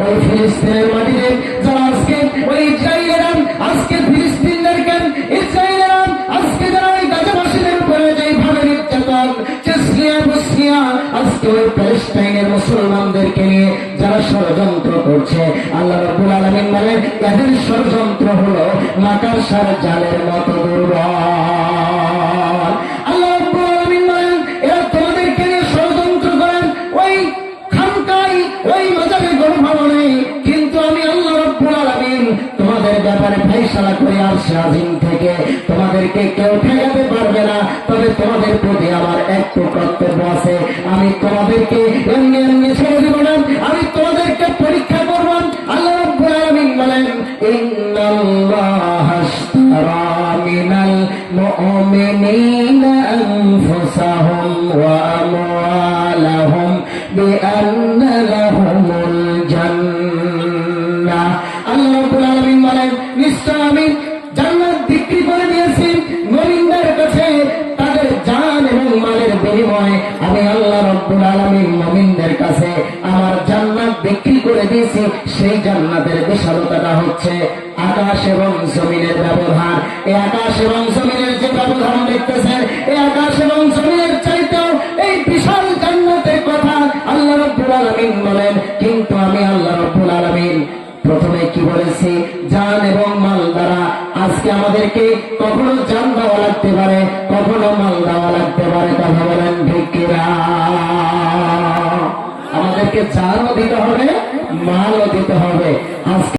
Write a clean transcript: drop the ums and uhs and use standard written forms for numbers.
ওই ফিলিস্তিনের মাটিতে যারা আজকে ওই ইসরায়েলেরা আজকে ফিলিস্তিনদেরকে ইসরায়েলেরা আজকে যারা ওই গাজাবাসীদের উপরে যেভাবে নির্যাতন চেষ্টা বসিয়া আজকে ওই প্যালেস্টাইনের মুসলমানদেরকে নিয়ে যারা ষড়যন্ত্র করছে, আল্লাহ রাব্বুল আলামিন বলেন এদের ষড়যন্ত্র হলো মাকড়সার জালের মতো দুর্বল। আল্লাহ রাব্বুল আলামিন বলেন এরা তোমাদেরকে নিয়ে ষড়যন্ত্র করেন ওই খানকায় ওই মাজারে গর্ভবনে, কিন্তু আমি আল্লাহ রাব্বুল আলামিন তোমাদের ব্যাপারে ফয়সালা করে আরশে আজিম থেকে তোমাদেরকে কেউ ঠেকাতে পারবে না। তবে তোমাদের প্রতি আমার একটু কর্তব্য আছে, আমি তোমাদেরকে এমনি এমনি ছেড়ে দেব না, আমি তোমাদেরকে পরীক্ষা করব। আল্লাহ রাব্বুল আলামিন বলেন ইন্নাল্লাহা আশতারা মিনাল মুমিনিনা আনফুসাহুম ওয়া আমওয়ালাহুম বিআন্না লাহুমুল জান্নাহ। আল্লাহ রাব্বুল আলামিন বলেন নিশ্চয় আমি জান্নাত বিক্রি করে দিয়েছি মুমিনদের কাছে, তাদের জান এবং মালের বিনিময়ে আমি আল্লাহ রাব্বুল আলামিন মুমিনদের কাছে আমার জান্নাত বিক্রি করে দিয়েছি। সেই জান্নাতের বিশালতাটা হচ্ছে আকাশ এবং জমিনের ব্যবধান। এই আকাশ এবং জমিনের যে ব্যবধান দেখতেছেন, এই আকাশ এবং জমিনের চাইতেও এই বিশাল জান্নাতের কথা আল্লাহ রাব্বুল আলামিন বলেন। কিন্তু আমি আল্লাহ রাব্বুল আলামিন প্রথমে কি বলেছি, জান এবং মাল দ্বারা আজকে আমাদেরকে কখনো জান দেওয়া লাগতে পারে, কখনো মাল দেওয়া লাগতে পারে। কথা বলেন ঠিক কিনা? আমাদেরকে জানও দিতে হবে, মালও দিতে হবে। আজকে